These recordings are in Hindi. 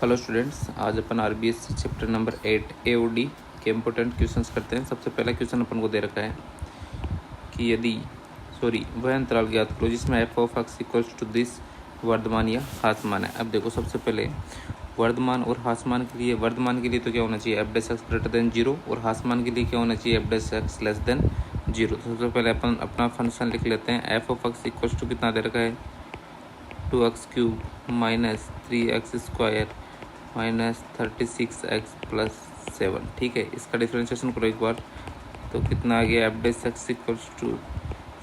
हेलो स्टूडेंट्स, आज अपन आरबीएससी चैप्टर नंबर 8 एओडी के इम्पोर्टेंट क्वेश्चंस करते हैं। सबसे पहला क्वेश्चन अपन को दे रखा है कि वह अंतराल ज्ञात करो जिसमें f of x equals to this वर्धमान या हास्यमान है। अब देखो, सबसे पहले वर्धमान और हास्यमान के लिए, वर्धमान के लिए तो क्या होना चाहिए, f dash x greater than zero, और हास्यमान के लिए क्या होना चाहिए, f dash x less than zero. तो सबसे पहले अपन अपना फंक्शन लिख लेते हैं। F of x equals to कितना दे रखा है, 2x³ minus 3x² minus 36x+7। ठीक है, इसका डिफ्रेंशिएशन करो एक बार, तो कितना आ गया, f dash x equals to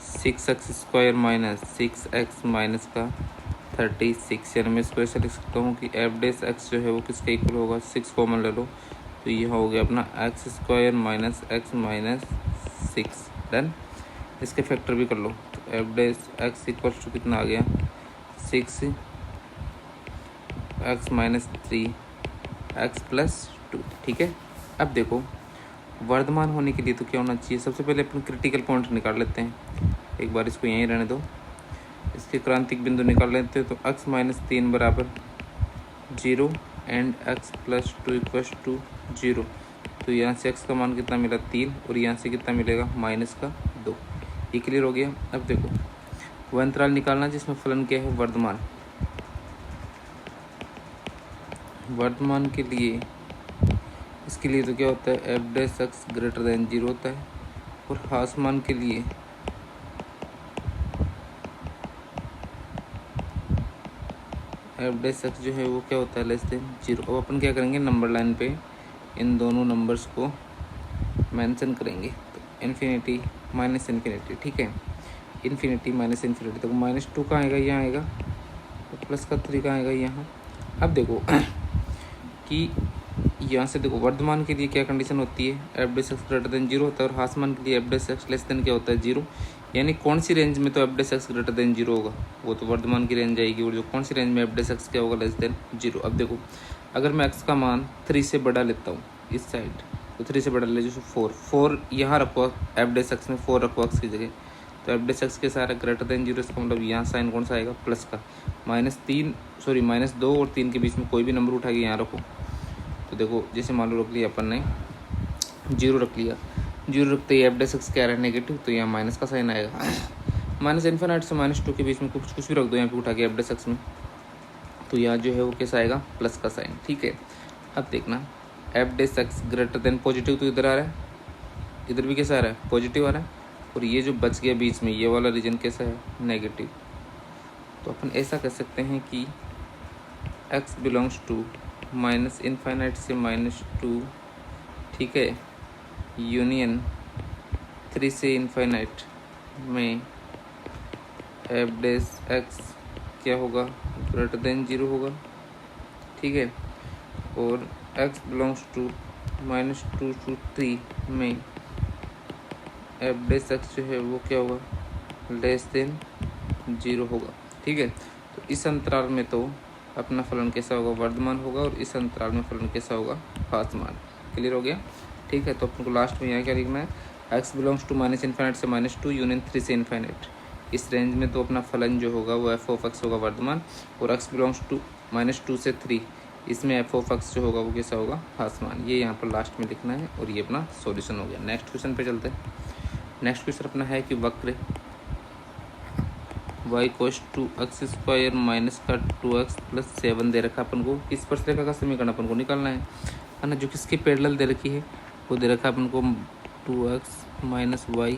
6x² minus 6x minus का 36। यानी मैं इसको ऐसे लिख सकता हूँ कि एफ डैश एक्स जो है वो किसके इक्वल होगा, 6 कॉमन ले लो, तो यह हो गया अपना x² minus x minus 6। Done. इसके फैक्टर भी कर लो, तो f dash x equals to कितना आ गया, 6x माइनस 3x+2। ठीक है, अब देखो वर्धमान होने के लिए तो क्या होना चाहिए, सबसे पहले अपन क्रिटिकल पॉइंट निकाल लेते हैं। एक बार इसको यहीं रहने दो, इसके क्रांतिक बिंदु निकाल लेते हैं। तो x माइनस 3 बराबर 0 एंड x+2 इक्वल्स टू 0। तो यहाँ से x का मान कितना मिला, 3, और यहाँ से कितना मिलेगा, -2। ये क्लियर हो गया। अब देखो वह अंतराल निकालना जिसमें फलन क्या है, वर्धमान। वर्धमान के लिए, इसके लिए तो क्या होता है, F dash x greater then 0 होता है, और हास्यमान के लिए एफ डैश एक्स जो है वो क्या होता है, लेस देन 0। अब अपन क्या करेंगे, नंबर लाइन पे इन दोनों नंबर्स को मेंशन करेंगे। तो इन्फिनिटी माइनस इन्फिनिटी, ठीक है, इन्फिनिटी माइनस इन्फिनिटी, तो -2 कहाँ आएगा, यहाँ आएगा, तो प्लस का 3 कहाँ आएगा, यहाँ। अब देखो कि यहाँ से देखो वर्धमान के लिए क्या कंडीशन होती है, F dash x greater then 0 होता है, और हास्यमान के लिए F dash x less then क्या होता है, 0। यानी कौन सी रेंज में तो f dash x greater then 0 होगा, वो तो वर्धमान की रेंज आएगी, और जो कौन सी रेंज में एफ डैश एक्स क्या होगा, लेस देन 0। अब देखो अगर मैं एक्स का मान 3 से बड़ा लेता हूँ इस साइड, तो 3 से बड़ा ले लीजिए, 4 यहाँ रखो, एफ डैश एक्स में 4 रखो एक्स की जगह, तो एफ डैश एक्स के सारा ग्रेटर देन 0, इसका मतलब यहाँ साइन कौन सा आएगा, प्लस का। -2 और 3 के बीच में कोई भी नंबर उठा के यहाँ रखो। तो देखो जैसे मान लो रख लिया अपन ने 0 रख लिया, 0 रखते ही एफ डैश एक्स क्या है, नेगेटिव, तो यहाँ माइनस का साइन आएगा। माइनस इन्फिनिटी से -2 के बीच में कुछ भी रख दो यहाँ पे उठा के एफ डैश एक्स में, तो यहाँ जो है वो कैसा आएगा, प्लस का साइन। ठीक है, अब देखना F dash x greater then positive, तो इधर आ रहा है, इधर भी कैसा आ रहा है, पॉजिटिव आ रहा है, और ये जो बच गया बीच में ये वाला रीजन कैसा है, नेगेटिव। तो अपन ऐसा कर सकते हैं कि x बिलोंग्स टू -इन्फिनिटी से -2, ठीक है, यूनियन 3 से इन्फिनिटी में एफ डैश एक्स क्या होगा, ग्रेटर देन 0 होगा। ठीक है, और x बिलोंग्स टू -2 to 3 में एफ डैश एक्स जो है वो क्या होगा, लेस देन 0 होगा। ठीक है, तो इस अंतराल में तो अपना फलन कैसा होगा, वर्धमान होगा, और इस अंतराल में फलन कैसा होगा, हास्यमान। क्लियर हो गया। ठीक है, तो अपन को लास्ट में यहाँ क्या लिखना है, x बिलोंग्स टू -इन्फिनिटी से -2 यूनियन 3 से इन्फिनिटी, इस रेंज में तो अपना फलन जो होगा वो एफ ऑफ एक्स होगा, वर्धमान, और x बिलोंग्स टू -2 से 3, इसमें एफ ऑफ एक्स जो होगा वो कैसा होगा, हास्यमान। ये यहाँ पर लास्ट में लिखना है, और ये अपना सॉल्यूशन हो गया। नेक्स्ट क्वेश्चन पे चलते हैं। नेक्स्ट क्वेश्चन अपना है कि वक्र y कोस 2x² माइनस का 2x+7 दे रखा अपन को, किस स्पर्शरेखा का समीकरण अपन को निकालना है ना, जो किसके पैरेलल दे रखी है, वो दे रखा अपन को 2x minus y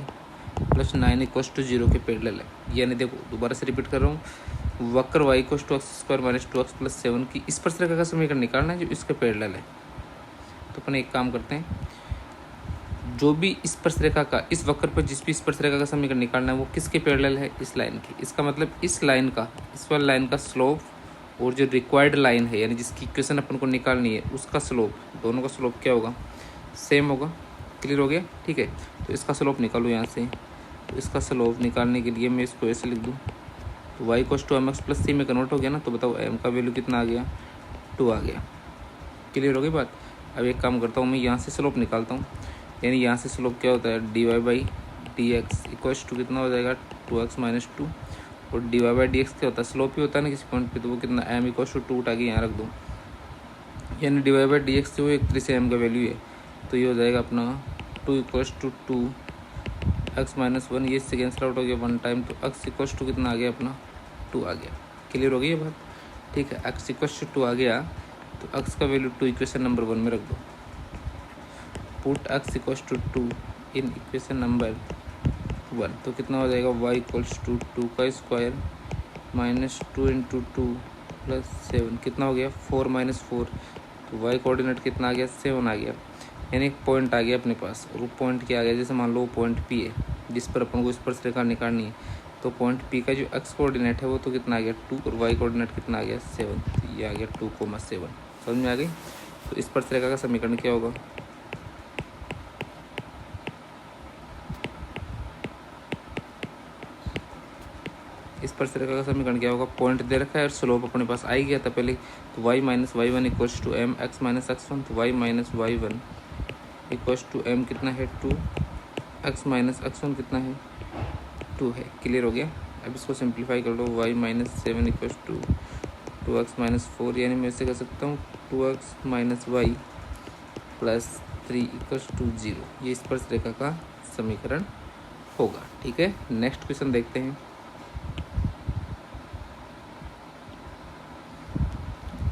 plus 9 equals to 0 के पैरेलल है। यानी देखो दोबारा से रिपीट कर रहा हूँ, वक्र y कोस 2x² माइनस 2x+7 की इस स्पर्शरेखा का समीकरण निकालना है जो इसके पैरेलल है। तो अपन एक काम करते हैं, जो भी स्पर्शरेखा का, इस वक्र पर जिस भी स्पर्शरेखा का समीकरण निकालना है वो किसके पैरेलल है, इस लाइन की। इसका मतलब इस लाइन का, इस वाली लाइन का स्लोप, और जो रिक्वायर्ड लाइन है यानी जिसकी इक्वेशन अपन को निकालनी है उसका स्लोप, दोनों का स्लोप क्या होगा, सेम होगा। क्लियर हो गया। ठीक है, तो इसका स्लोप निकालो यहाँ से। तो इसका स्लोप निकालने के लिए मैं इसको ऐसे लिख दूँ, तो y कोस 2mx+c में कन्वर्ट हो गया ना, तो बताओ m का वैल्यू कितना आ गया, 2 आ गया। क्लियर हो गई बात। अब एक काम करता हूँ, मैं यहाँ से स्लोप निकालता हूँ, यानी यहाँ से स्लोप क्या होता है, dy/dx इक्वल्स टू कितना हो जाएगा, 2x - 2, और dy/dx क्या होता है, स्लोप ही होता है ना किसी पॉइंट पे, तो वो कितना m इक्वल्स टू 2 उठा के यहाँ रख दूँ, यानी डिवाइड बाई डी एक्स जो एक तरीके से एम का वैल्यू है, तो ये हो जाएगा अपना 2 इक्वल्स टू 2 एक्स माइनस 1, ये इससे कैंसिल आउट हो गया 1 टाइम, तो एक्स इक्वल्स टू कितना आ गया अपना 2 आ गया। क्लियर हो गई ये बात? ठीक है, एक्स इक्वल्स टू 2 आ गया, तो एक्स का वैल्यू 2 इक्वेशन नंबर 1 में रख दो। Put x equals to 2 in equation number 1, तो कितना हो जाएगा y इक्वल्स टू 2 का स्क्वायर माइनस 2 इंटू 2 प्लस 7, कितना हो गया 4 माइनस 4, तो y कोऑर्डिनेट कितना आ गया 7 आ गया। यानी एक पॉइंट आ गया अपने पास, और वो पॉइंट क्या आ गया, जैसे मान लो वो पॉइंट P है जिस पर अपन को स्पर्शरेखा निकालनी है, तो पॉइंट P का जो x कोऑर्डिनेट है वो तो कितना आ गया 2, और y कोऑर्डिनेट कितना आ गया 7, तो ये आ गया 2,7। समझ में आ गई? तो स्पर्शरेखा का समीकरण क्या होगा, स्पर्शरेखा का समीकरण क्या होगा, पॉइंट दे रखा है और स्लोप अपने पास आ ही गया था पहले, तो y minus y one equals to m x minus x one, तो y minus y one equals to m कितना है 2, एक्स माइनस एक्स वन कितना है 2 है। क्लियर हो गया? अब इसको सिंप्लीफाई कर लो, y minus 7 equals to 2x minus 4, यानी मैं इसे कह सकता हूँ 2x minus y plus 3 equals to 0, ये स्पर्शरेखा का समीकरण होगा। ठीक है, नेक्स्ट क्वेश्चन देखते हैं।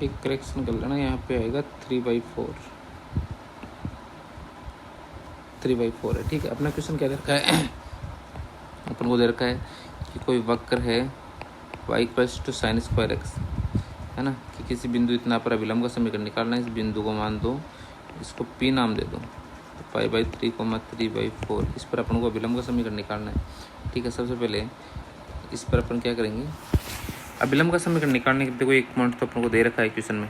एक करेक्शन कर लेना, यहाँ पे आएगा 3/4 है। ठीक है, अपना क्वेश्चन क्या दे रखा है अपन को दे रखा है कि कोई वक्र है y equals to sine square x, है ना, कि किसी बिंदु इतना पर अभिलंब का समीकरण निकालना है। इस बिंदु को मान दो, इसको P नाम दे दो, तो π/3, 3/4, इस पर अपन को अभिलंब का समीकरण निकालना है। ठीक है, सबसे पहले इस पर अपन क्या करेंगे, अभिलंब का समीकरण निकालने के लिए देखो एक पॉइंट तो अपन को दे रखा है क्वेश्चन में।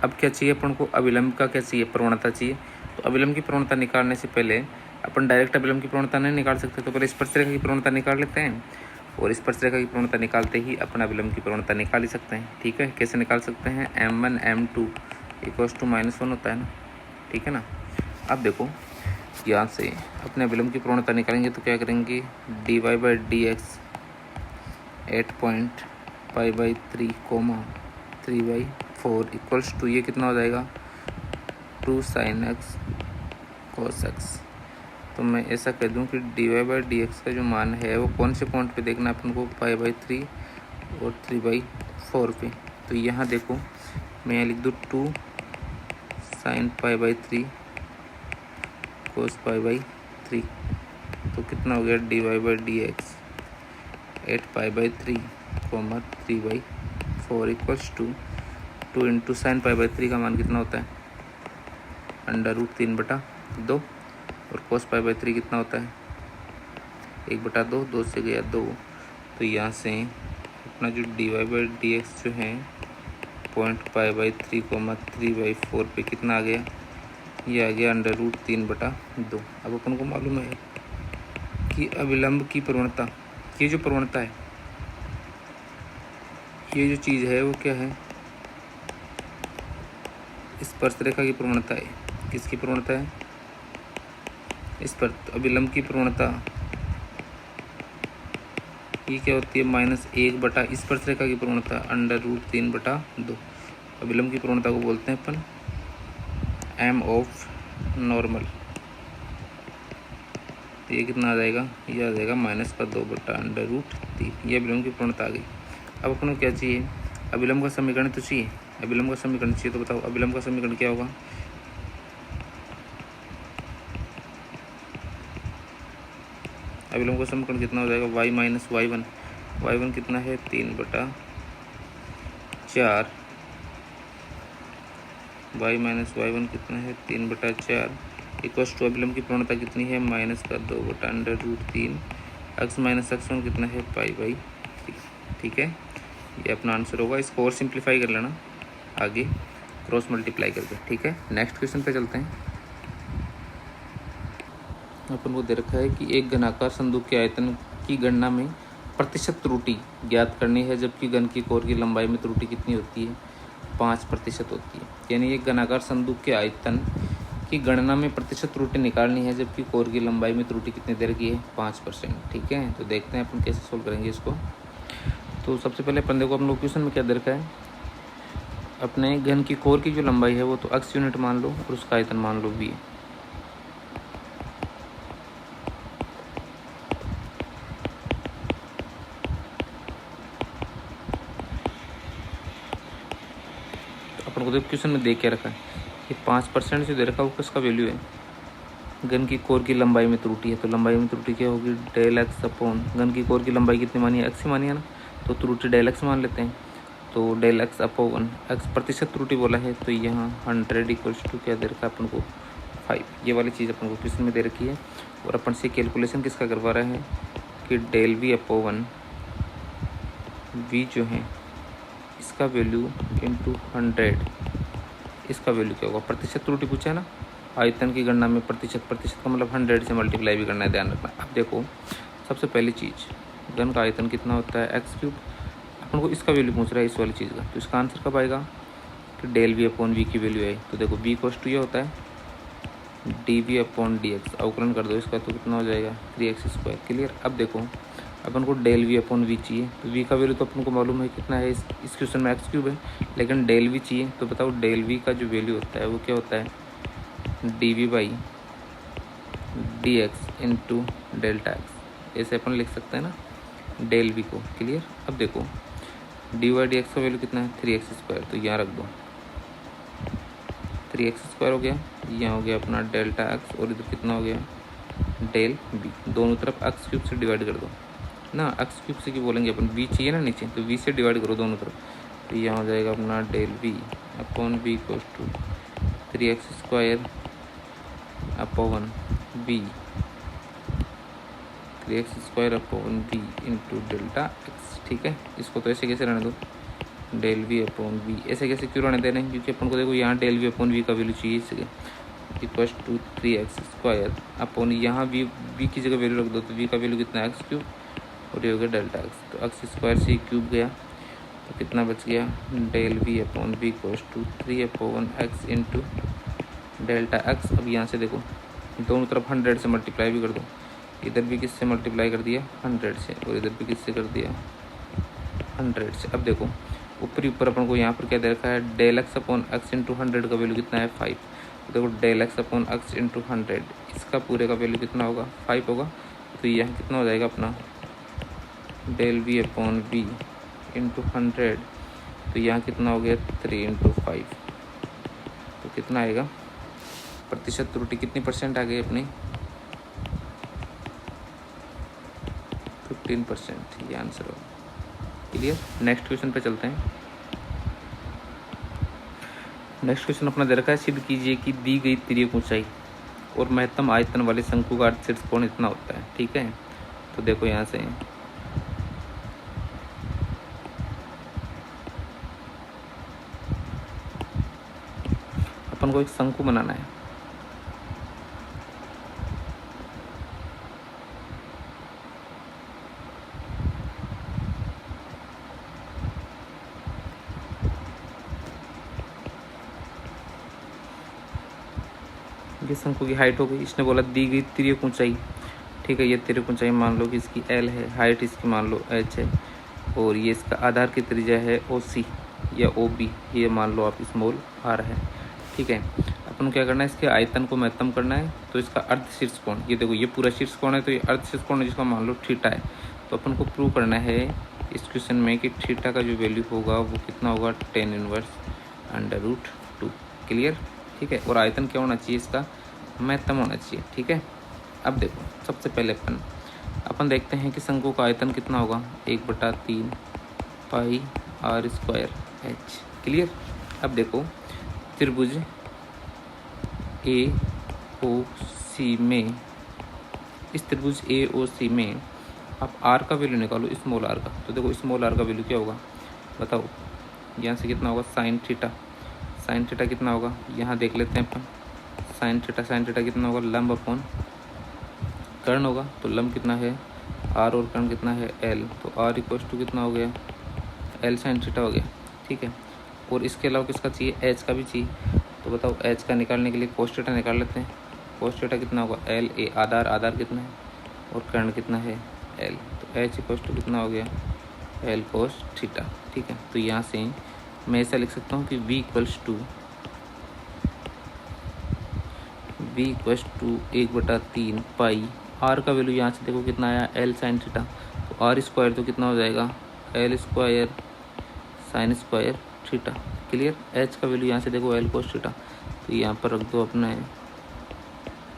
अब क्या चाहिए अपन को, अभिलंब का क्या चाहिए, प्रवणता चाहिए। तो अभिलंब की प्रवणता निकालने से पहले अपन डायरेक्ट अभिलंब की प्रवणता नहीं निकाल सकते, तो पहले स्पर्शरेखा की प्रवणता निकाल लेते हैं, और स्पर्शरेखा की प्रवणता निकालते ही अपन अभिलंब की प्रवणता निकाल ही सकते हैं। ठीक है, कैसे निकाल सकते हैं, m1 m2 इक्वल्स टू -1 होता है ना। ठीक है ना, अब देखो यहाँ से अपने अभिलंब की प्रवणता निकालेंगे तो क्या करेंगे, dy/dx 8.π/3, 3/4 इक्वल्स टू, ये कितना हो जाएगा 2 sin x cos x। तो मैं ऐसा कह दूं कि dy/dx का जो मान है वो कौन से पॉइंट पे देखना है अपन को, π/3 और 3/4 पे। तो यहाँ देखो मैं यहाँ लिख दूँ 2 sin π/3 cos π/3, तो कितना हो गया dy/dx 8π/3, 3/4 equals to 2 into sine π/3 का मान कितना होता है √3/2, और cos π/3 कितना होता है 1/2, 2 से गया 2। तो यहाँ से अपना जो dy/dx जो है पॉइंट π/3, 3/4 पे कितना आ गया, ये आ गया √3/2। अब अपन को मालूम है कि अभिलंब की प्रवणता, ये जो प्रवणता है, ये जो चीज़ है वो क्या है, स्पर्शरेखा की प्रवणता है। किसकी प्रवणता है, इस पर अभिलंब की प्रवणता, ये क्या होती है -1 स्पर्शरेखा की प्रवणता √3/2। अभिलंब की प्रवणता को बोलते हैं अपन m ऑफ नॉर्मल। ये कितना आ जाएगा, ये आ जाएगा -2/√3, ये अभिलंब की प्रवणता आ गई। अब अपन को क्या चाहिए, अभिलंब का समीकरण तो चाहिए। अभिलंब का समीकरण चाहिए तो बताओ अभिलंब का समीकरण क्या होगा, अभिलंब का समीकरण कितना हो जाएगा, y माइनस y1 कितना है 3/4, y माइनस y1 कितना है 3/4 इक्वल्स टू अभिलंब की प्रवणता कितनी है -2/√3, x माइनस x1 कितना है π/3। ठीक है, ये अपना आंसर होगा। इसको और सिंप्लीफाई कर लेना आगे क्रॉस मल्टीप्लाई करके। ठीक है, नेक्स्ट क्वेश्चन पे चलते हैं। अपन को दे रखा है कि एक घनाकार संदूक के आयतन की गणना में प्रतिशत त्रुटि ज्ञात करनी है, जबकि घन की कोर की लंबाई में त्रुटि कितनी होती है, 5% होती है। यानी एक घनाकार संदूक के आयतन की गणना में प्रतिशत त्रुटि निकालनी है, जबकि कोर की लंबाई में त्रुटि कितनी देर की है, 5%। ठीक है, तो देखते हैं अपन कैसे सोल्व करेंगे इसको। तो सबसे पहले अपन देखो अपन लोग क्वेश्चन में क्या दे रखा है, अपने घन की कोर की जो लंबाई है वो तो x यूनिट मान लो और उसका आयतन मान लो v। तो अपन को तो क्वेश्चन में दे के रखा है कि 5% जो दे रखा है वो किसका वैल्यू है, घन की कोर की लंबाई में त्रुटि है। तो लंबाई में त्रुटि क्या होगी, डेल एक्स अपॉन, घन की कोर की लंबाई कितनी मानी है, एक्स ही मानी है ना, तो त्रुटि डेल एक्स मान लेते हैं। तो डेल एक्स अपॉन एक्स प्रतिशत त्रुटि बोला है, तो यहाँ 100 इक्वल्स टू क्या दे रखा है अपन को 5। ये वाली चीज़ अपन को क्वेश्चन में दे रखी है और अपन से कैलकुलेशन किसका करवा रहे हैं कि डेल वी अपॉन वी जो है इसका वैल्यू इंटू 100, इसका वैल्यू क्या होगा, प्रतिशत त्रुटि पूछा है ना। आयतन की गणना में प्रतिशत का मतलब 100 से मल्टीप्लाई भी करना है, ध्यान रखना। अब देखो सबसे पहली चीज़, घन का आयतन कितना होता है एक्स क्यूब, अपन को इसका वैल्यू पूछ रहा है इस वाली चीज़ का, तो इसका आंसर कब आएगा कि डेल वी अपॉन वी की वैल्यू है। तो देखो वी कोस टू ये होता है d v upon d x, अवकलन कर दो इसका तो कितना हो जाएगा 3x²। क्लियर। अब देखो अपन को डेल वी अपॉन वी चाहिए, तो वी का वैल्यू तो अपन को मालूम है कितना है, इस क्वेश्चन में एक्स क्यूब है, लेकिन डेल वी चाहिए। तो बताओ डेल वी का जो वैल्यू होता है वो क्या होता है, d v by D x into delta x, ऐसे अपन लिख सकते हैं ना डेल वी को। क्लियर। अब देखो डी वाई डी एक्स का वैल्यू कितना है 3x², तो यहाँ रख दो 3x² हो गया, यहाँ हो गया अपना डेल्टा एक्स और इधर कितना हो गया डेल वी, दोनों तरफ एक्स क्यूब से डिवाइड कर दो ना, एक्स क्यूब से क्या बोलेंगे अपन, वी चाहिए ना नीचे, तो वी से डिवाइड करो दोनों तरफ, तो यहाँ हो जाएगा अपना del v upon v equals to 3x² upon v, 3x² upon v into delta x. ठीक है, इसको तो ऐसे कैसे रहने दो डेल वी अपॉन वी, ऐसे कैसे क्यों रहने दे रहे हैं, क्योंकि अपन को देखो यहाँ डेल वी अपॉन वी का वैल्यू चाहिए, इसलिए इक्वल्स टू 3x² अपॉन यहाँ वी की जगह वैल्यू रख दो, तो वी का वैल्यू कितना है एक्स क्यूब और ये हो गया डेल्टा एक्स, तो x² से क्यूब गया तो कितना बच गया del v upon v equals to 3 upon x into delta x. अब यहाँ से देखो दोनों तरफ 100 से मल्टीप्लाई भी कर दो, इधर भी किससे मल्टीप्लाई कर दिया 100 से और इधर भी किससे कर दिया 100 से। अब देखो ऊपर अपन को यहाँ पर क्या दे रखा है del x upon x into 100 का वैल्यू कितना है 5। तो देखो del x upon x into 100 इसका पूरे का वैल्यू कितना होगा 5 होगा, तो यहाँ कितना हो जाएगा अपना del v upon v into 100, तो यहाँ कितना हो गया 3 इंटू 5, तो कितना आएगा प्रतिशत त्रुटि कितनी परसेंट आ गई अपनी 15%, ये आंसर होगा। क्लियर। नेक्स्ट क्वेश्चन पे चलते हैं। नेक्स्ट क्वेश्चन अपना दे रखा है सिद्ध कीजिए कि दी गई तिर्यक ऊंचाई और महत्तम आयतन वाले शंकु का अर्धशीर्ष कोण इतना होता है। ठीक है, तो देखो यहाँ से अपन को एक शंकु बनाना है, ये शंकु की हाइट हो गई। इसने बोला दी गई तिर्यक ऊंचाई, ठीक है, ये तिर्यक ऊंचाई मान लो कि इसकी L है, हाइट इसकी मान लो H है और ये इसका आधार की त्रिज्या है OC या OB, ये मान लो आप स्मॉल r है। ठीक है, अपन को क्या करना है इसके आयतन को महत्तम करना है, तो इसका अर्धशीर्ष कोण, ये देखो ये पूरा शीर्ष कोण है, तो ये अर्धशीर्ष कोण है जिसका मान लो थीटा है। तो अपन को प्रूव करना है इस क्वेश्चन में कि थीटा का जो वैल्यू होगा वो कितना होगा 10⁻√2। क्लियर। ठीक है, और आयतन क्या होना चाहिए इसका महत्तम होना चाहिए। ठीक है, अब देखो सबसे पहले अपन देखते हैं कि शंकु का आयतन कितना होगा 1/3 पाई r² h। क्लियर। अब देखो त्रिभुज AOC में, इस त्रिभुज AOC में आप r का वैल्यू निकालो स्मॉल r का, तो देखो स्मॉल r का वैल्यू क्या होगा बताओ, यहाँ से कितना होगा साइन थीटा कितना होगा, यहाँ देख लेते हैं अपन साइन थीटा कितना होगा लंब अपॉन कर्ण होगा, तो लंब कितना है r और कर्ण कितना है l, तो r इक्वल्स टू कितना हो गया l साइन थीटा हो गया। ठीक है, और इसके अलावा किसका चाहिए h का भी चाहिए, तो बताओ h का निकालने के लिए कोस थीटा निकाल लेते हैं। कोस थीटा कितना होगा l a, आधार कितना है और कर्ण कितना है l, तो h इक्वल्स टू कितना हो गया l कोस थीटा। ठीक है, तो यहाँ से मैं ऐसा लिख सकता हूँ कि v equals to 1/3 pi, r का वैल्यू यहाँ से देखो कितना आया, l साइन थीटा, तो r स्क्वायर तो कितना हो जाएगा, l square sine square theta. Clear. h का वैल्यू यहाँ से देखो l कोस थीटा, तो यहाँ पर रख दो अपना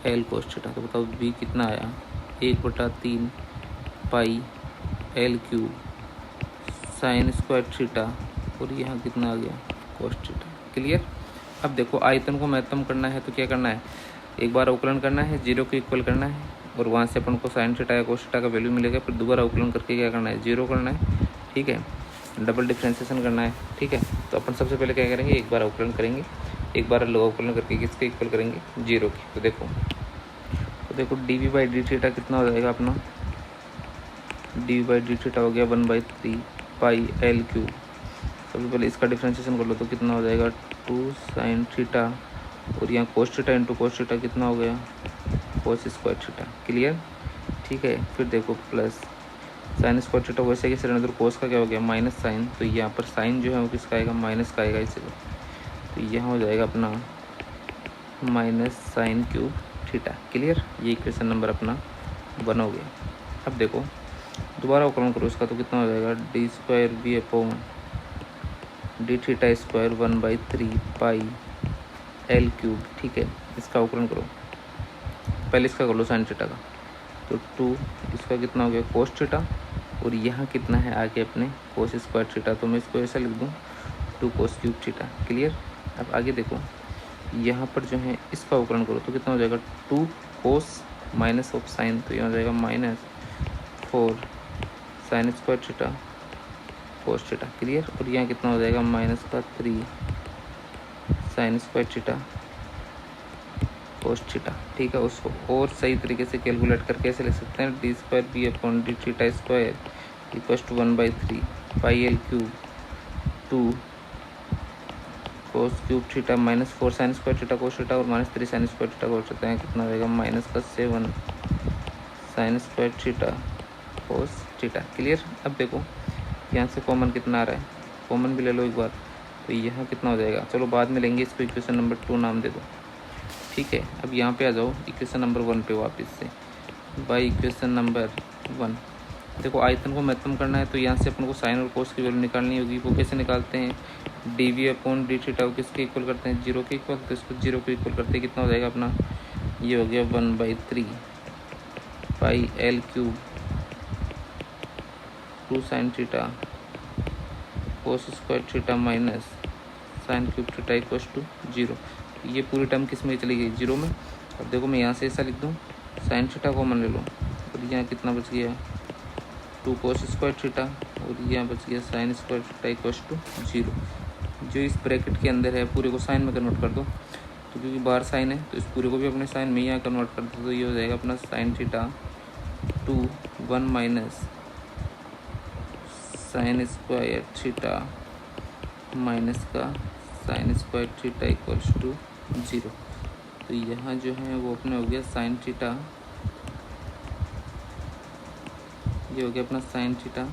l कोस थीटा। तो बताओ v कितना आया, 1/3 pi l cube sign square theta, और यहाँ कितना आ गया, कोस थीटा। क्लियर। अब देखो आयतन को महत्तम करना है तो क्या करना है, एक बार अवकलन करना है, 0 को इक्वल करना है, और वहाँ से अपन को साइन थीटा या कोस थीटा का वैल्यू मिलेगा, फिर दोबारा अवकलन करके क्या करना है, 0 करना है। ठीक है, डबल डिफ्रेंसिएशन करना है। ठीक है, तो अपन सबसे पहले क्या करेंगे, एक बार अवकलन करेंगे, एक बार लघु अवकलन करके किसके इक्वल करेंगे, 0 की। तो देखो dv/d थीटा कितना हो जाएगा अपना, dv/d थीटा हो गया 1/3 पाई l क्यूब। सबसे पहले इसका डिफ्रेंसिएशन कर लो तो कितना हो जाएगा, 2 साइन थीटा, और यहाँ cos theta into cos theta कितना हो गया, कोस स्क्वायर थीटा। क्लियर। ठीक है, फिर देखो प्लस साइन स्क्वायर थीटा, वैसे कैसे रहने दो, कोस का क्या हो गया, माइनस साइन, तो यहाँ पर साइन जो है वो किसका आएगा, माइनस का आएगा इसीलिए, तो यहाँ हो जाएगा अपना minus sine cube theta. Clear. ये इक्वेशन नंबर अपना 1 हो गया। अब देखो दोबारा अवकलन करो इसका, तो कितना हो जाएगा, d² d theta square 1/3 pi l cube. ठीक है, इसका अवकलन करो, पहले इसका कर लो साइन थीटा का, तो 2 इसका कितना हो गया, कोस थीटा, और यहाँ कितना है आगे अपने कोस स्क्वायर थीटा, तो मैं इसको ऐसा लिख दूँ 2 कोस क्यूब थीटा। क्लियर। अब आगे देखो यहाँ पर जो है इसका अवकलन करो तो कितना हो जाएगा, 2 कोस माइनस ऑफ साइन, तो यहाँ हो जाएगा -4 sine square theta cos theta. Clear. और यहाँ कितना हो जाएगा, -3 sine square theta cos theta. ठीक है, उसको और सही तरीके से कैलकुलेट करके ऐसे लिख सकते हैं, d² theta square equals to 1/3 pi l cube 2 cos cube theta -4 sine square theta cos theta, और -3 sine square theta cos theta, कितना हो जाएगा, -7 sine square theta cos theta. Clear. अब देखो यहाँ से कॉमन कितना आ रहा है, कॉमन भी ले लो एक बार, तो यहाँ कितना हो जाएगा, चलो बाद में लेंगे, इसको इक्वेशन नंबर 2 नाम दे दो। ठीक है, अब यहाँ पे आ जाओ इक्वेशन नंबर 1 पे वापस से, बाई इक्वेशन नंबर 1। देखो आयतन को महत्तम करना है तो यहाँ से अपन को साइन और कोस की वैल्यू निकालनी होगी। वो कैसे निकालते हैं, dv/d थीटा को किसके इक्वल करते हैं, 0 के इक्वल, तो इसको 0 को इक्वल करते कितना हो जाएगा अपना, ये हो गया 1/3 pi l cube 2 sine theta cos square theta minus sine cube theta equals to 0। ये पूरी टर्म किस में चली गई, 0 में। अब देखो मैं यहाँ से ऐसा लिख दूँ, साइन थीटा कॉमन ले लो, और यहाँ कितना बच गया, 2 कोस स्क्वायर थीटा, और यहाँ बच गया sine square theta equals to 0। जो इस ब्रैकेट के अंदर है पूरे को साइन में कन्वर्ट कर दो, तो क्योंकि बाहर साइन है तो इस पूरे को भी अपने साइन में यहाँ कन्वर्ट कर दो, तो ये हो जाएगा अपना sine theta 2 1 minus sine square theta minus का sine square theta equals to 0। तो यहाँ जो है वो अपने हो गया साइन थीटा, ये हो गया अपना साइन थीटा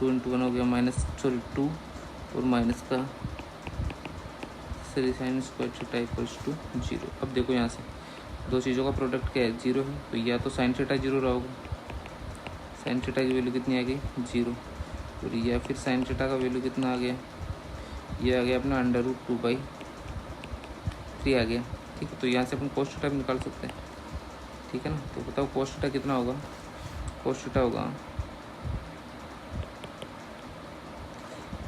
2 × 1 हो गया -2 और माइनस का sine square theta equals to 0। अब देखो यहाँ से दो चीज़ों का प्रोडक्ट क्या है, 0 है, तो या तो साइन थीटा 0 रहा होगा, साइन थीटा की वैल्यू कितनी आ गई, 0, और या फिर साइन थीटा का वैल्यू कितना आ गया, ये आ गया अपना √2/3 आ गया। ठीक है, तो यहाँ से अपन कोस थीटा भी निकाल सकते हैं। ठीक है ना, तो बताओ कोस थीटा कितना होगा, कोस थीटा होगा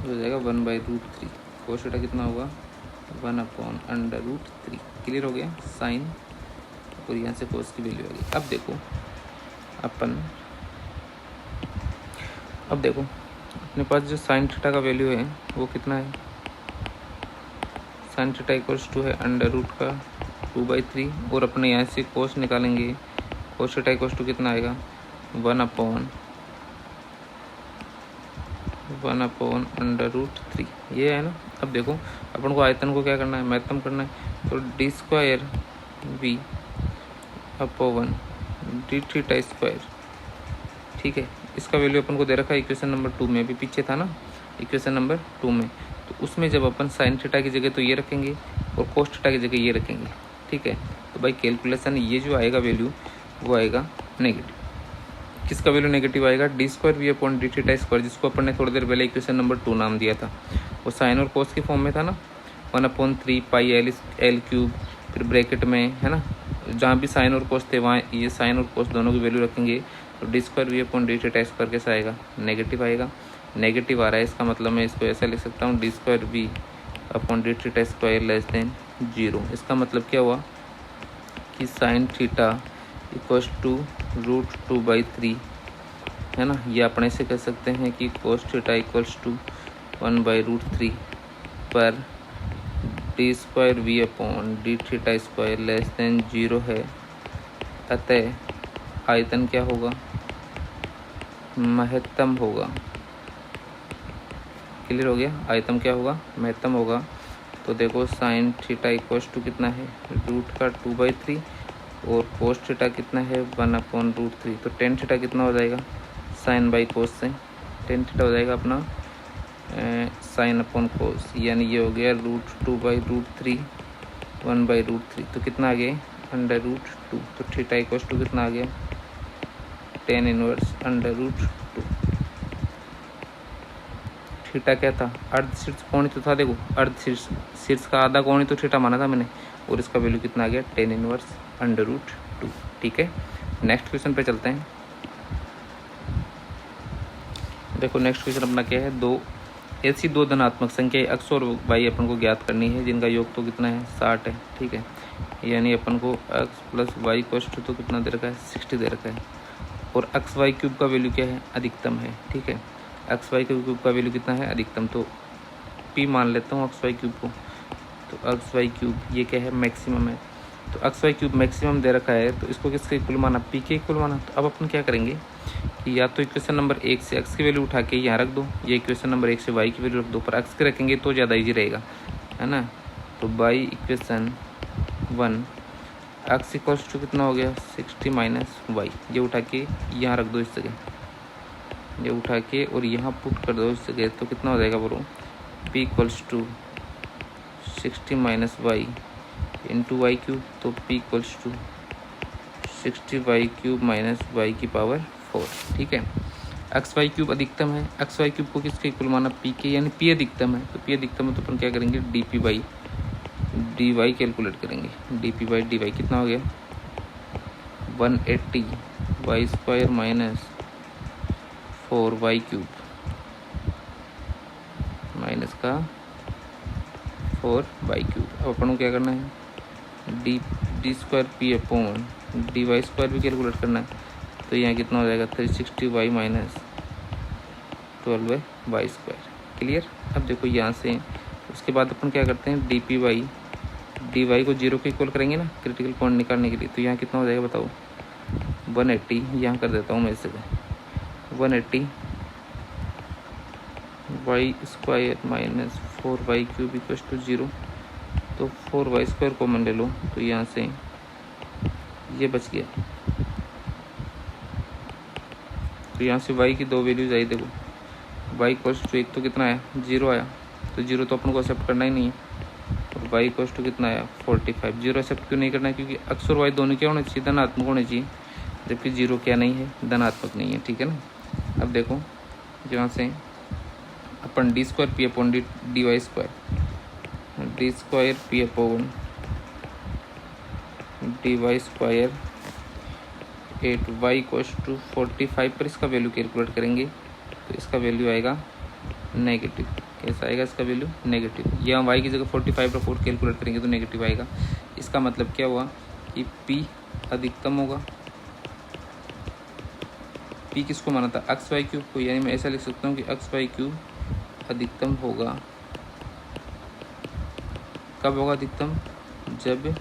हो जाएगा 1/√3, कोस थीटा कितना होगा 1/√3। क्लियर हो गया, साइन और यहाँ से कोस की वैल्यू आ गई। अब देखो अपने पास जो साइन थीटा का वैल्यू है वो कितना है, साइन थीटा इक्वल्स टू है √2/3, और अपने यहाँ से कोस निकालेंगे, कोस थीटा इक्वल्स टू कितना आएगा 1/√3, ये है ना। अब देखो अपन को आयतन को क्या करना है, महत्तम करना है, तो d²v/1 d थीटा स्क्वायर। ठीक है, इसका वैल्यू अपन को दे रखा है इक्वेशन नंबर 2 में, अभी पीछे था ना इक्वेशन नंबर 2 में, तो तो उसमें जब अपन साइन थीटा की जगह तो ये रखेंगे और कोस थीटा की जगह ये रखेंगे, ठीक है। तो भाई कैलकुलेशन ये जो आएगा वैल्यू वो आएगा नेगेटिव। किसका वैल्यू नेगेटिव आएगा? D square v upon d theta square, जिसको अपन ने थोड़ी देर पहले इक्वेशन नंबर 2 नाम दिया था, वो साइन और कोस की फॉर्म में था ना, 1/3 पाई एल क्यूब, फिर ब्रैकेट में है ना, जहाँ भी साइन और कोस थे वहाँ ये साइन और कोस दोनों की वैल्यू रखेंगे। तो d square v upon d theta square कैसा आएगा? नेगेटिव आएगा। नेगेटिव आ रहा है, इसका मतलब मैं इसको ऐसा लिख सकता हूँ, d square v upon d theta square less than 0। इसका मतलब क्या हुआ कि साइन थीटा इक्वल्स टू √2/3 है ना, ये अपने से कह सकते हैं कि कोस थीटा इक्वल्स टू 1/√3 पर d square v upon d theta square less than 0 है। अतः आयतन क्या होगा? महत्तम होगा। क्लियर हो गया? आयतन क्या होगा? महत्तम होगा। तो देखो साइन थीटा इक्वल्स टू कितना है? √2/3 और कोस थीटा कितना है? 1/√3। तो टेन थीटा कितना हो जाएगा? साइन बाई कोस से टेन थीटा हो जाएगा अपना साइन अपॉन कोस, यानी ये हो गया √2/√3 1/√3। तो कितना आ गया? √2। तो थीटा इक्वल्स टू कितना आ गया? tan inverse √2। थीटा क्या था? अर्ध शीर्ष कोण तो था, देखो अर्ध शीर्ष का आधा कोण ही तो थीटा माना था मैंने, और इसका वैल्यू कितना आ गया? tan inverse √2। ठीक है, नेक्स्ट क्वेश्चन पे चलते हैं। देखो नेक्स्ट क्वेश्चन अपना क्या है, ऐसी दो धनात्मक संख्या x और y अपन को ज्ञात करनी है जिनका योग तो कितना है? 60 है, ठीक है। यानी अपन को x प्लस वाई कोष्ट तो कितना दे रखा है? 60 दे रखा है। और एक्स वाई क्यूब का वैल्यू क्या है? अधिकतम है, ठीक है। एक्स वाई क्यूब का वैल्यू कितना है? अधिकतम। तो p मान लेता हूँ एक्स वाई क्यूब को। तो एक्स वाई क्यूब ये क्या है? मैक्सिमम है। तो एक्स वाई क्यूब मैक्सिमम दे रखा है, तो इसको किसके इक्वल माना? p के इक्वल माना। तो अब अपन क्या करेंगे कि या तो इक्वेशन नंबर 1 से x की वैल्यू उठा के यहाँ रख दो, या इक्वेशन नंबर 1 से y की वैल्यू रख दो, पर x के रखेंगे तो ज़्यादा ईजी रहेगा, है ना। तो by equation 1 x equals to कितना हो गया? 60 माइनस वाई, ये उठा के यहाँ रख दो इस जगह, ये उठा के और यहाँ पुट कर दो इस जगह। तो कितना हो जाएगा बोलो? p equals to 60 minus y into y cube. तो p equals to 60 y cube minus y की पावर 4, ठीक है। एक्स वाई क्यूब अधिकतम है, एक्स वाई क्यूब को किसके इक्वल माना? पी के, यानी पी अधिकतम है। तो पी अधिकतम है तो अपन क्या करेंगे? D P by D Y calculate करेंगे। D P by D Y कितना हो गया? 180 Y square minus 4 Y cube minus का 4 वाई क्यूब। अब अपन को क्या करना है? D square P upon D Y square भी कैलकुलेट करना है। तो यहाँ कितना हो जाएगा? 360 y minus 12 y square. Clear? अब देखो यहाँ से उसके बाद अपन क्या करते हैं? D p y d y को 0 के इक्वल करेंगे ना क्रिटिकल पॉइंट निकालने के लिए। तो यहाँ कितना हो जाएगा बताओ? 180, यहाँ कर देता हूँ मैं इसे 180 Y square minus 4 Y cube equal to 0। तो 4 वाई स्क्वायर कॉमन ले लो, तो यहाँ से ये बच गया। तो यहाँ से y की दो वैल्यूज आई, देखो y इक्वल्स टू एक तो कितना आया? 0 आया। तो 0 तो अपन को एक्सेप्ट करना ही नहीं है। और y इक्वल्स टू कितना आया? 45। 0 एक्सेप्ट क्यों नहीं करना है? क्योंकि x और y दोनों क्या होने चाहिए? धनात्मक होने चाहिए, जबकि 0 क्या नहीं है? धनात्मक नहीं है, ठीक है ना। अब देखो जहाँ से अपन D square P upon D Y square, D square P upon D Y square 8y equals to 45 पर इसका वैल्यू कैलकुलेट करेंगे। तो इसका वैल्यू आएगा नेगेटिव। कैसा आएगा इसका वैल्यू? नेगेटिव। या y की जगह 45 पर 4 कैलकुलेट करेंगे तो नेगेटिव आएगा। इसका मतलब क्या हुआ कि p अधिकतम होगा। p किसको माना था? एक्स वाई क्यूब को, यानी मैं ऐसा लिख सकता हूँ कि एक्स वाई क्यूब अधिकतम होगा। कब होगा अधिकतम? जब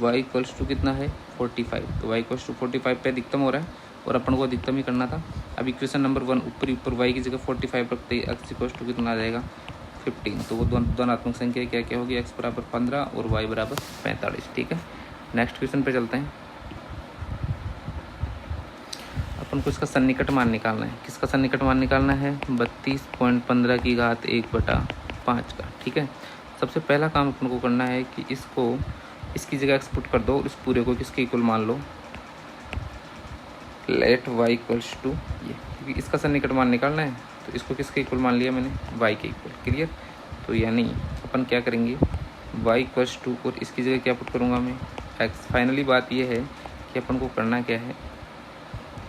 y इक्वल्स टू कितना है? 45। तो y इक्वल्स टू 45 पे अधिकतम हो रहा है और अपन को अधिकतम ही करना था। अब इक्वेशन नंबर 1 ऊपर y की जगह 45 रखते ही x इक्वल्स टू कितना आ जाएगा? 15। तो वो धनात्मक संख्या क्या क्या होगी? x बराबर 15 और y बराबर 45, ठीक है। नेक्स्ट क्वेश्चन पे चलते हैं। अपन को इसका सन्निकट मान निकालना है। किसका सन्निकट मान निकालना है? 32.15 की घात 1 बटा 5 का। ठीक है, सबसे पहला काम अपन को करना है कि इसको इसकी जगह एक्स पुट कर दो और इस पूरे को किसके इक्वल मान लो, लेट वाई इक्वल्स टू ये, क्योंकि इसका सन्निकट मान निकालना है तो इसको किसके इक्वल मान लिया मैंने, वाई के इक्वल। क्लियर, तो यानी अपन क्या करेंगे, वाई इक्वल्स टू और इसकी जगह क्या पुट करूँगा मैं, एक्स। फाइनली बात ये है कि अपन को करना क्या है,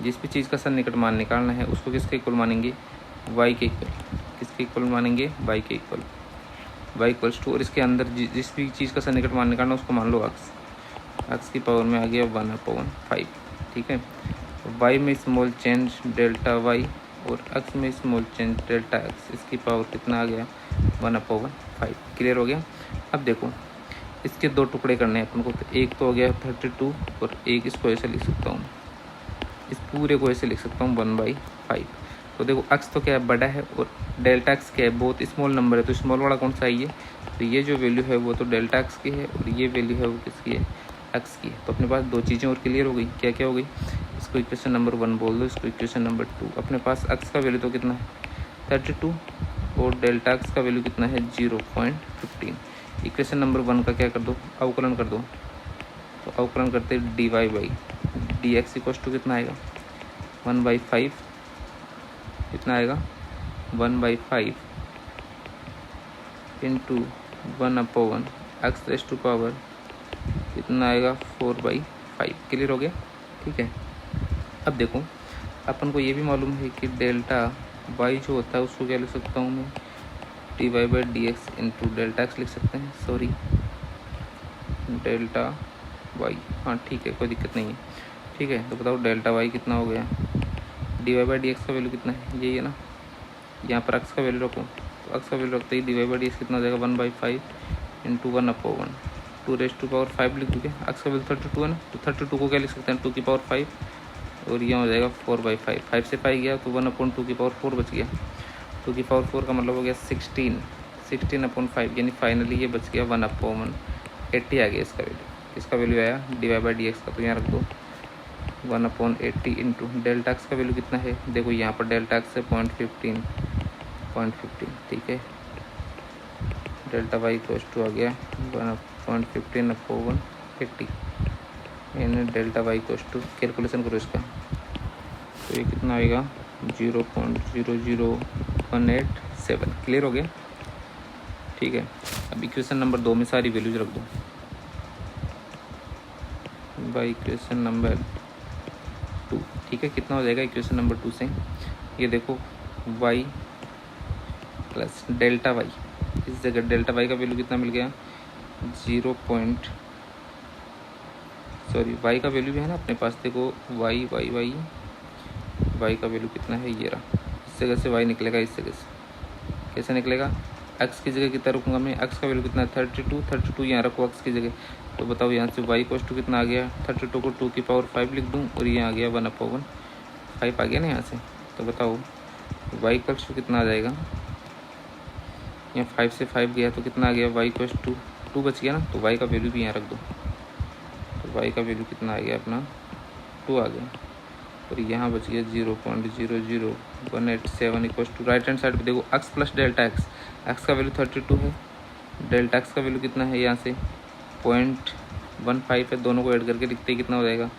जिस भी चीज़ का सन्निकट मान निकालना है उसको किसके इक्वल मानेंगे, वाई के इक्वल। किसके इक्वल मानेंगे, वाई के इक्वल, वाई इक्वल्स टू और इसके अंदर जिस भी चीज़ का सन्निकट मान निकालना है उसको मान लो एक्स। एक्स की पावर में आ गया 1/5। ठीक है, वाई में स्मॉल चेंज डेल्टा वाई और एक्स में स्मॉल चेंज डेल्टा एक्स, इसकी पावर कितना आ गया, 1/5। क्लियर हो गया। अब देखो इसके दो टुकड़े करने हैं अपन को, तो एक तो हो गया 32 और एक इसको ऐसे लिख सकता हूँ, इस पूरे को ऐसे लिख सकता हूँ 1/5। तो देखो एक्स तो क्या है, बड़ा है, और डेल्टा एक्स क्या है, बहुत स्मॉल नंबर है, तो स्मॉल वाला कौन सा है ये, तो ये जो वैल्यू है वो तो डेल्टा एक्स की है और ये वैल्यू है वो किसकी है, एक्स की है। तो अपने पास दो चीज़ें और क्लियर हो गई, क्या क्या हो गई, इसको इक्वेशन नंबर 1 बोल दो, इसको इक्वेशन नंबर 2। अपने पास एक्स का वैल्यू तो कितना है 32 और डेल्टा एक्स का वैल्यू कितना है 0.15। इक्वेशन नंबर 1 का क्या कर दो, अवकलन कर दो, तो अवकलन करते dy by D x equal to कितना आएगा 1/5, कितना आएगा 1/5 into 1/1 x raise to power कितना आएगा 4/5। क्लियर हो गया। ठीक है, अब देखो अपन को ये भी मालूम है कि डेल्टा वाई जो होता है उसको क्या लिख सकता हूँ मैं, d Y by D x into delta x लिख सकते हैं, सॉरी डेल्टा वाई, हाँ ठीक है कोई दिक्कत नहीं है। ठीक है, तो बताओ डेल्टा वाई कितना हो गया, d Y by D x का वैल्यू कितना है, यही है ना, यहाँ पर एक्स का वैल्यू रखो, तो एक्स का वैल्यू रखते ही D Y by D X कितना हो जाएगा 1/5 इंटू 1/1 2 रेज टू पावर 5 लिख दूँगे। एक्स का वैल्यू 32 है ना, तो 32 को क्या लिख सकते हैं 2 की पावर 5 और यहाँ हो जाएगा 4/5। 5 से 5 गया तो 1/2 की पावर 4 बच गया, 2 की पावर 4 का मतलब हो गया 16/5, यानी फाइनली ये बच गया 1/80 आ गया इसका वैल्यू। इसका वैल्यू आया d Y by D x का, तो यहाँ रख दो 1/80 इंटू डेल्टा एक्स का वैल्यू कितना है, देखो यहाँ पर डेल्टा एक्स है 0.15, ठीक है, डेल्टा वाई इक्वल्स टू आ गया 1/15/180 यानी delta y equals to, calculation करो इसका, तो ये कितना आएगा 0.00187। क्लियर हो गया। ठीक है, अब इक्वेशन नंबर 2 में सारी वैल्यूज रख दो, बाई इक्वेशन नंबर 2। ठीक है, कितना हो जाएगा इक्वेशन नंबर 2 से, ये देखो y प्लस डेल्टा वाई, इस जगह डेल्टा वाई का वैल्यू कितना मिल गया वाई का वैल्यू भी है ना अपने पास, देखो वाई का वैल्यू कितना है, ये रहा, इस जगह से वाई निकलेगा, इस जगह से कैसे निकलेगा, एक्स की जगह कितना रखूँगा मैं, एक्स का वैल्यू कितना है 32 यहाँ रखो एक्स की जगह, तो बताओ यहाँ से वाई कोस टू कितना आ गया 32 को 2 की पावर 5 लिख दूँ और ये आ गया 1/5 आ गया ना यहाँ से। तो बताओ वाई कोस टू कितना आ जाएगा, यहाँ 5 से 5 गया तो कितना आ गया वाई कोस टू 2 बच गया ना, तो वाई का वैल्यू भी यहाँ रख दो, तो वाई का वैल्यू कितना आ गया अपना 2 आ गया और यहाँ बच गया 0.00187 equal to, right hand side पे देखो x plus delta x, x का वैल्यू 32 है, डेल्टा एक्स का वैल्यू कितना है यहाँ से 0.15 है, दोनों को ऐड करके लिखते ही कितना हो जाएगा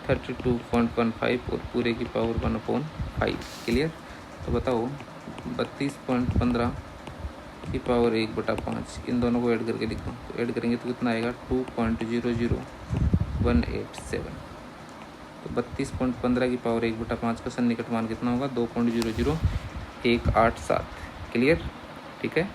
32.15 और पूरे की पावर 1/5। क्लियर, तो बताओ 32.15 की पावर 1/5, इन दोनों को ऐड करके लिखो, तो ऐड करेंगे तो कितना आएगा 2.00187। तो 32.15 की पावर 1/5 का सन्निकट मान कितना होगा 2.00187। क्लियर, ठीक है।